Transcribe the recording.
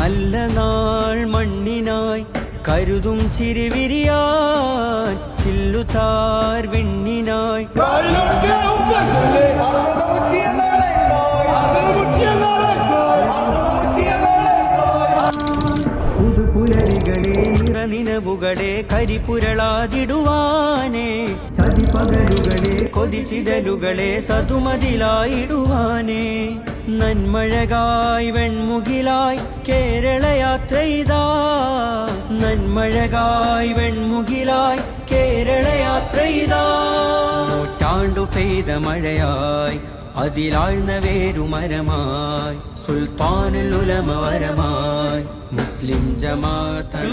നല്ല നാൾ മണ്ണിനായി കരുതും ചിരിവിരിയാൻ ചില്ലുതാർ വിണ്ണിനായി പുതുപുലരികളെ നിറനിനവുകളെ കരിപുരളാതിടുവാനേ ചതിപകലുകളെ കൊതിച്ചിതലുകളെ സതുമതിലായിടുവാനേ നന്മഴകായി വെൺമുകിലായി കേരളയാത്രയിതാ നന്മഴകായി വെൺമുകിലായി കേരളയാത്രയിതാ നൂറ്റാണ്ടു പെയ്ത മഴയായി അതിലാഴ്ന്ന വേരുമരമായി സുൽത്താനുൽ ഉലമ വരമായി മുസ്ലിം ജമാഅത്ത്